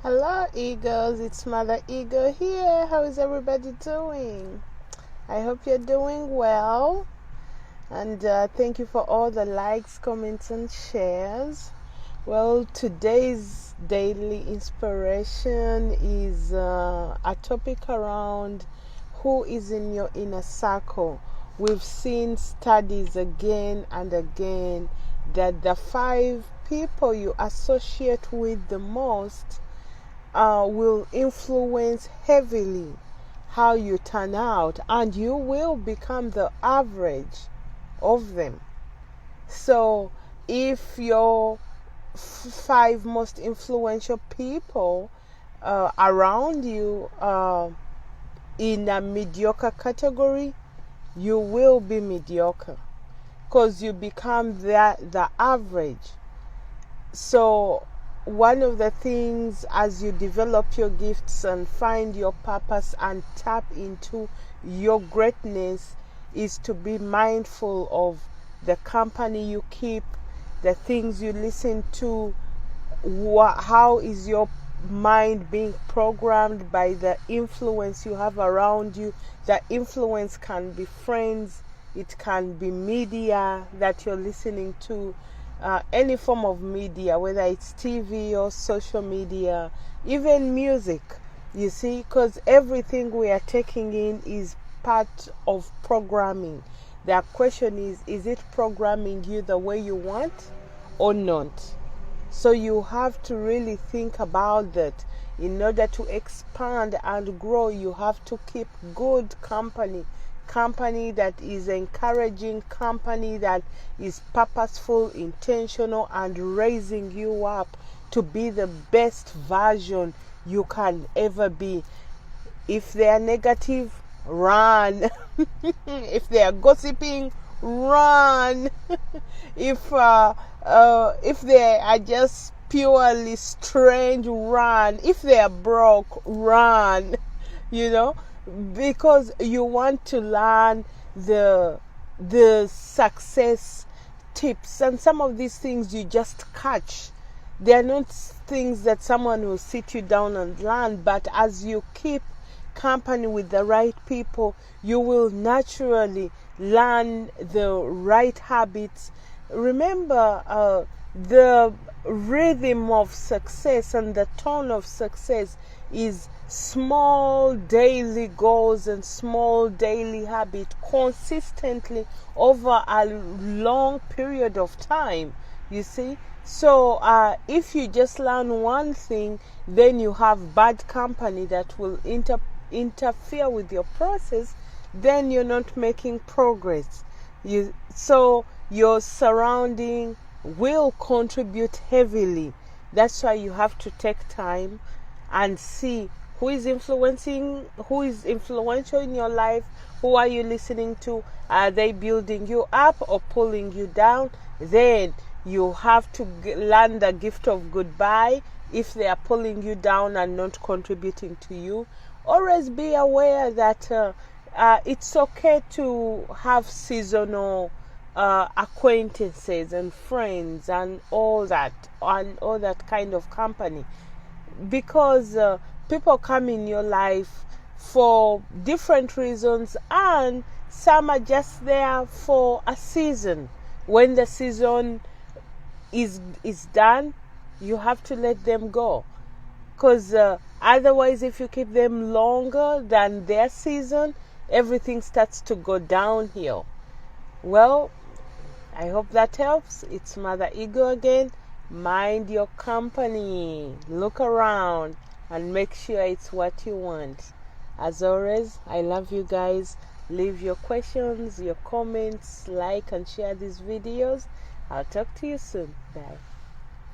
Hello, Eagles. It's Mother Eagle here. How is everybody doing? I hope you're doing well. And thank you for all the likes, comments, and shares. Well, today's daily inspiration is a topic around who is in your inner circle. We've seen studies again and again that the 5 people you associate with the most will influence heavily how you turn out, and you will become the average of them. So if your 5 most influential people around you in a mediocre category, you will be mediocre because you become the average. So one of the things as you develop your gifts and find your purpose and tap into your greatness is to be mindful of the company you keep, the things you listen to, how is your mind being programmed by the influence you have around you. The influence can be friends, it can be media that you're listening to, any form of media, whether it's TV or social media, even music, you see, because everything we are taking in is part of programming. The question is it programming you the way you want or not? So you have to really think about that. In order to expand and grow, you have to keep good company that is encouraging, company that is purposeful, intentional, and raising you up to be the best version you can ever be. If they are negative, run. If they are gossiping, run. If they are just purely strange, run. If they are broke, run. You know, because you want to learn the success tips, and some of these things you just catch. They are not things that someone will sit you down and learn, but as you keep company with the right people, you will naturally learn the right habits. Remember, the rhythm of success and the tone of success is small daily goals and small daily habits consistently over a long period of time, you see. So if you just learn one thing, then you have bad company that will interfere with your process, then you're not making progress. So your surrounding will contribute heavily. That's why you have to take time and see who is influential in your life. Who are you listening to? Are they building you up or pulling you down? Then you have to learn the gift of goodbye. If they are pulling you down and not contributing to you, always be aware that it's okay to have seasonal acquaintances and friends and all that kind of company, because people come in your life for different reasons, and some are just there for a season. When the season is done, you have to let them go, because otherwise if you keep them longer than their season, everything starts to go downhill. Well, I hope that helps. It's Mother Eagle again. Mind your company. Look around and make sure it's what you want. As always, I love you guys. Leave your questions, your comments, like and share these videos. I'll talk to you soon. Bye.